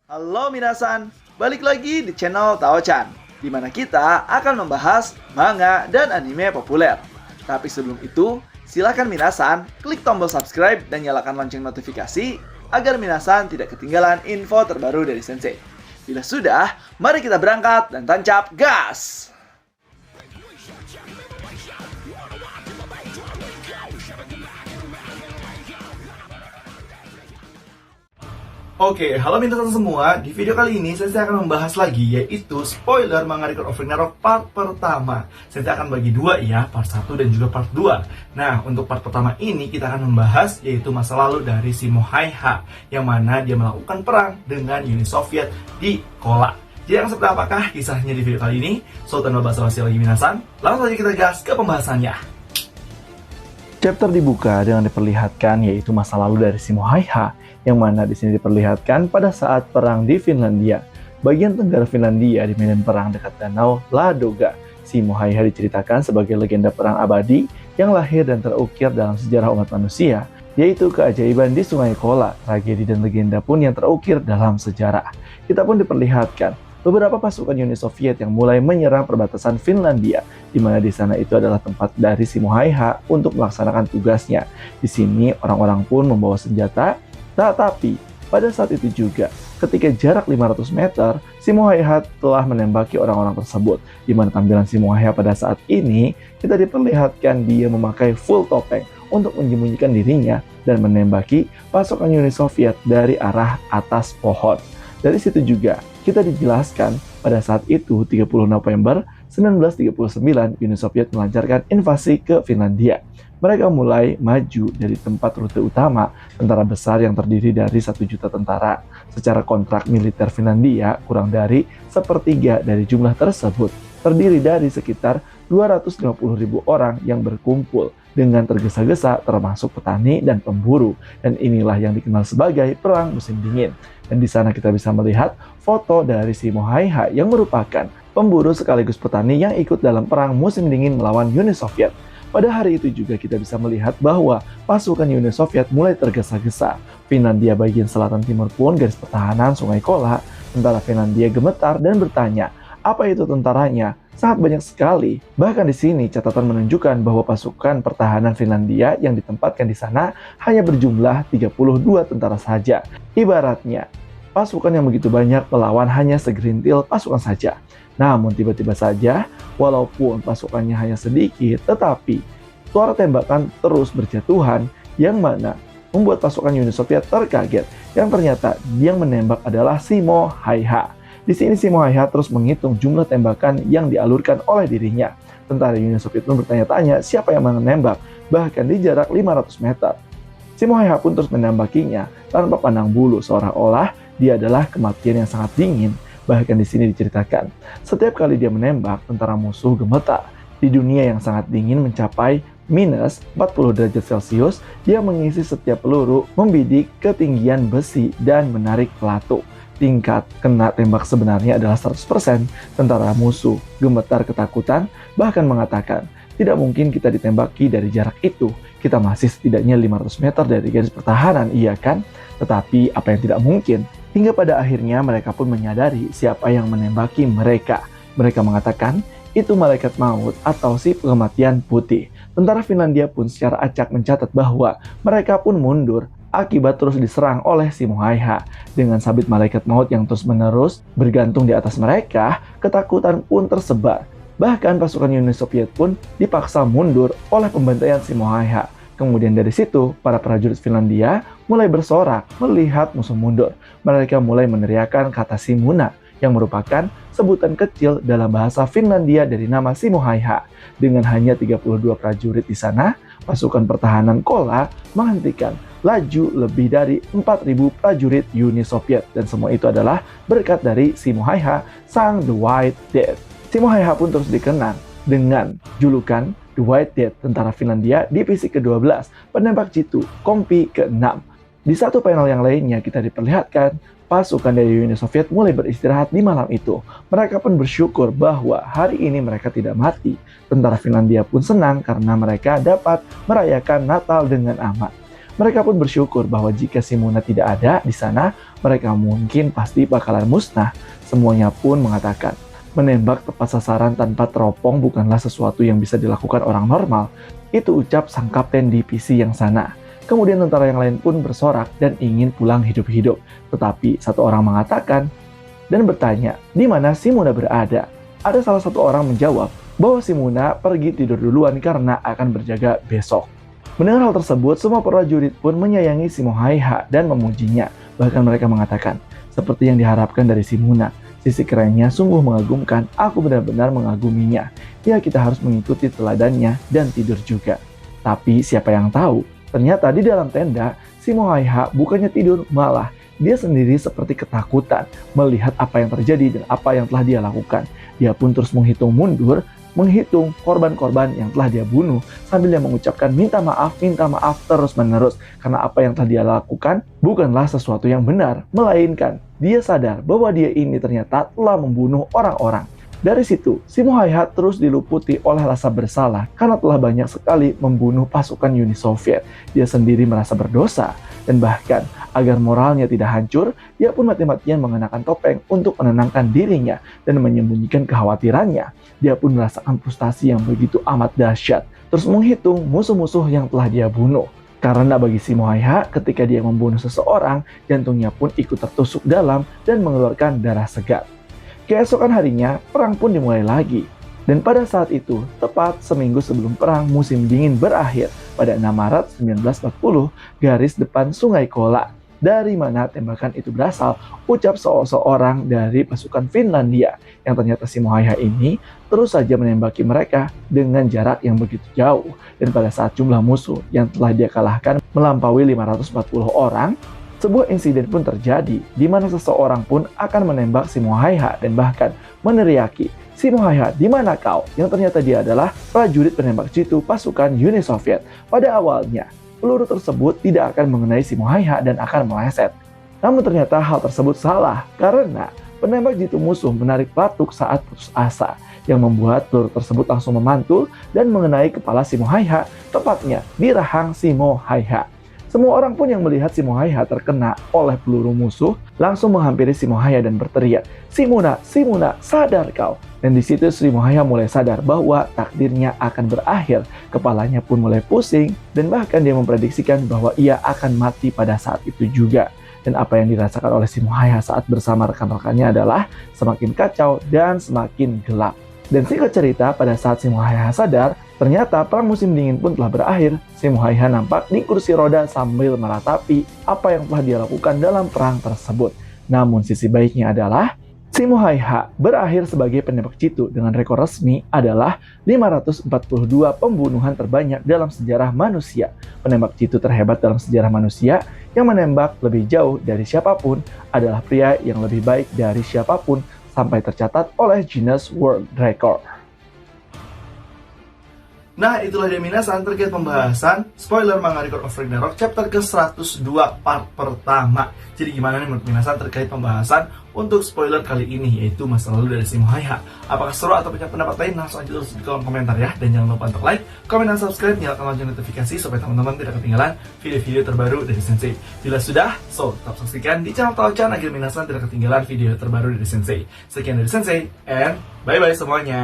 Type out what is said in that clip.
Halo minasan, balik lagi di channel Tao-chan, di mana kita akan membahas manga dan anime populer. Tapi sebelum itu, silakan minasan klik tombol subscribe dan nyalakan lonceng notifikasi agar minasan tidak ketinggalan info terbaru dari Sensei. Bila sudah, mari kita berangkat dan tancap gas! Oke, halo minasan semua. Di video kali ini saya akan membahas lagi, yaitu spoiler manga Record of Ragnarok part pertama. Saya akan bagi dua ya, part 1 dan juga part 2. Nah, untuk part pertama ini kita akan membahas yaitu masa lalu dari Simo Haiha, yang mana dia melakukan perang dengan Uni Soviet di Kola. Jadi seperti apakah kisahnya di video kali ini? So, tanpa basa-basi lagi minasan, langsung saja kita gas ke pembahasannya. Chapter dibuka dengan diperlihatkan yaitu masa lalu dari Simo Haiha, yang mana di sini diperlihatkan pada saat perang di Finlandia, bagian tenggara Finlandia di medan perang dekat danau Ladoga. Simo Haiha diceritakan sebagai legenda perang abadi yang lahir dan terukir dalam sejarah umat manusia, yaitu keajaiban di Sungai Kola, tragedi dan legenda pun yang terukir dalam sejarah. Kita pun diperlihatkan beberapa pasukan Uni Soviet yang mulai menyerang perbatasan Finlandia, di mana di sana itu adalah tempat dari Simo Haiha untuk melaksanakan tugasnya. Di sini orang-orang pun membawa senjata. Tetapi, pada saat itu juga, ketika jarak 500 meter, Simo Haiha telah menembaki orang-orang tersebut. Di mana tampilan Simo Haiha pada saat ini, kita diperlihatkan dia memakai full topeng untuk menyembunyikan dirinya dan menembaki pasukan Uni Soviet dari arah atas pohon. Dari situ juga, kita dijelaskan pada saat itu, 30 November 1939, Uni Soviet melancarkan invasi ke Finlandia. Mereka mulai maju dari tempat rute utama tentara besar yang terdiri dari 1 juta tentara. Secara kontrak militer Finlandia, kurang dari sepertiga dari jumlah tersebut terdiri dari sekitar 250.000 orang yang berkumpul dengan tergesa-gesa, termasuk petani dan pemburu. Dan inilah yang dikenal sebagai Perang Musim Dingin. Dan di sana kita bisa melihat foto dari Simo Haiha yang merupakan pemburu sekaligus petani yang ikut dalam Perang Musim Dingin melawan Uni Soviet. Pada hari itu juga kita bisa melihat bahwa pasukan Uni Soviet mulai tergesa-gesa. Finlandia bagian selatan timur pun garis pertahanan Sungai Kola. Tentara Finlandia gemetar dan bertanya, apa itu tentaranya? Sangat banyak sekali. Bahkan di sini catatan menunjukkan bahwa pasukan pertahanan Finlandia yang ditempatkan di sana hanya berjumlah 32 tentara saja. Ibaratnya, pasukan yang begitu banyak melawan hanya segerintil pasukan saja. Namun tiba-tiba saja, walaupun pasukannya hanya sedikit, tetapi suara tembakan terus berjatuhan yang mana membuat pasukan Uni Soviet terkaget, yang ternyata yang menembak adalah Simo Haiha. Di sini Simo Haiha terus menghitung jumlah tembakan yang dialurkan oleh dirinya. Tentara Uni Soviet pun bertanya-tanya siapa yang menembak, bahkan di jarak 500 meter. Simo Haiha pun terus menembakinya tanpa pandang bulu, seolah-olah dia adalah kematian yang sangat dingin. Bahkan di sini diceritakan, setiap kali dia menembak, tentara musuh gemetar. Di dunia yang sangat dingin mencapai minus 40 derajat Celcius, dia mengisi setiap peluru, membidik ketinggian besi dan menarik pelatu. Tingkat kena tembak sebenarnya adalah 100%. Tentara musuh gemetar ketakutan, bahkan mengatakan, tidak mungkin kita ditembaki dari jarak itu. Kita masih setidaknya 500 meter dari garis pertahanan, iya kan? Tetapi apa yang tidak mungkin? Hingga pada akhirnya mereka pun menyadari siapa yang menembaki mereka. Mereka mengatakan, itu malaikat maut atau si kematian putih. Tentara Finlandia pun secara acak mencatat bahwa mereka pun mundur akibat terus diserang oleh Simo Haiha. Dengan sabit malaikat maut yang terus-menerus bergantung di atas mereka, ketakutan pun tersebar. Bahkan pasukan Uni Soviet pun dipaksa mundur oleh pembantaian Simo Haiha. Kemudian dari situ, para prajurit Finlandia mulai bersorak melihat musuh mundur. Mereka mulai meneriakkan kata Simuna, yang merupakan sebutan kecil dalam bahasa Finlandia dari nama Simo Haiha. Dengan hanya 32 prajurit di sana, pasukan pertahanan Kola menghentikan laju lebih dari 4.000 prajurit Uni Soviet. Dan semua itu adalah berkat dari Simo Haiha, sang The White Death. Simo Haiha pun terus dikenang dengan julukan The White Death, tentara Finlandia divisi ke-12, penembak jitu, kompi ke-6. Di satu panel yang lainnya kita diperlihatkan pasukan dari Uni Soviet mulai beristirahat di malam itu. Mereka pun bersyukur bahwa hari ini mereka tidak mati. Tentara Finlandia pun senang karena mereka dapat merayakan Natal dengan aman. Mereka pun bersyukur bahwa jika Shimuna tidak ada di sana, mereka mungkin pasti bakalan musnah. Semuanya pun mengatakan, menembak tepat sasaran tanpa teropong bukanlah sesuatu yang bisa dilakukan orang normal. Itu ucap sang kapten divisi yang sana. Kemudian tentara yang lain pun bersorak dan ingin pulang hidup-hidup. Tetapi satu orang mengatakan dan bertanya, di mana Shimuna berada? Ada salah satu orang menjawab bahwa Shimuna pergi tidur duluan karena akan berjaga besok. Mendengar hal tersebut, semua prajurit pun menyayangi Shimohaiha dan memujinya. Bahkan mereka mengatakan, seperti yang diharapkan dari Shimuna, sisi kerennya sungguh mengagumkan, aku benar-benar mengaguminya. Ya, kita harus mengikuti teladannya dan tidur juga. Tapi siapa yang tahu, ternyata di dalam tenda, Shimohaiha bukannya tidur, malah dia sendiri seperti ketakutan melihat apa yang terjadi dan apa yang telah dia lakukan. Dia pun terus menghitung mundur, menghitung korban-korban yang telah dia bunuh sambil dia mengucapkan minta maaf terus-menerus karena apa yang telah dia lakukan bukanlah sesuatu yang benar, melainkan dia sadar bahwa dia ini ternyata telah membunuh orang-orang. Dari situ, Shimohaiha terus diluputi oleh rasa bersalah karena telah banyak sekali membunuh pasukan Uni Soviet. Dia sendiri merasa berdosa dan bahkan agar moralnya tidak hancur, dia pun mati-matian mengenakan topeng untuk menenangkan dirinya dan menyembunyikan kekhawatirannya. Dia pun merasakan frustasi yang begitu amat dahsyat, terus menghitung musuh-musuh yang telah dia bunuh. Karena bagi Shimohaiha, ketika dia membunuh seseorang, jantungnya pun ikut tertusuk dalam dan mengeluarkan darah segar. Keesokan harinya, perang pun dimulai lagi. Dan pada saat itu, tepat seminggu sebelum perang musim dingin berakhir, pada 6 Maret 1940, garis depan Sungai Kola. Dari mana tembakan itu berasal, ucap seorang dari pasukan Finlandia, yang ternyata Shimohaiha ini terus saja menembaki mereka dengan jarak yang begitu jauh. Dan pada saat jumlah musuh yang telah dia kalahkan melampaui 540 orang, sebuah insiden pun terjadi, di mana seseorang pun akan menembak Shimohaiha dan bahkan meneriaki, Shimohaiha, di mana kau? Yang ternyata dia adalah prajurit penembak jitu pasukan Uni Soviet. Pada awalnya, peluru tersebut tidak akan mengenai Shimohaiha dan akan meleset. Namun ternyata hal tersebut salah, karena penembak jitu musuh menarik pelatuk saat putus asa, yang membuat peluru tersebut langsung memantul dan mengenai kepala Shimohaiha, tepatnya di rahang Shimohaiha. Semua orang pun yang melihat Shimohaiha terkena oleh peluru musuh langsung menghampiri Shimohaiha dan berteriak, Shimuna, Shimuna, sadar kau. Dan di situ Shimohaiha mulai sadar bahwa takdirnya akan berakhir. Kepalanya pun mulai pusing dan bahkan dia memprediksikan bahwa ia akan mati pada saat itu juga. Dan apa yang dirasakan oleh Shimohaiha saat bersama rekan-rekannya adalah semakin kacau dan semakin gelap. Dan singkat cerita, pada saat Shimohaiha sadar, ternyata perang musim dingin pun telah berakhir. Shimohaiha nampak di kursi roda sambil meratapi apa yang telah dia lakukan dalam perang tersebut. Namun sisi baiknya adalah Shimohaiha berakhir sebagai penembak jitu dengan rekor resmi adalah 542 pembunuhan terbanyak dalam sejarah manusia. Penembak jitu terhebat dalam sejarah manusia yang menembak lebih jauh dari siapapun adalah pria yang lebih baik dari siapapun sampai tercatat oleh Guinness World Record. Nah, itulah dia minasan terkait pembahasan spoiler manga Record of Ragnarok chapter ke-102 part pertama. Jadi gimana nih menurut minasan terkait pembahasan untuk spoiler kali ini, yaitu masa lalu dari Shimohaiha? Apakah seru atau punya pendapat lain? Langsung aja tulis di kolom komentar ya. Dan jangan lupa untuk like, komen, dan subscribe, nyalakan lonceng notifikasi supaya teman-teman tidak ketinggalan video-video terbaru dari Sensei. Bila sudah, tetap saksikan di channel Taochan agar minasan tidak ketinggalan video terbaru dari Sensei. Sekian dari Sensei, and bye-bye semuanya.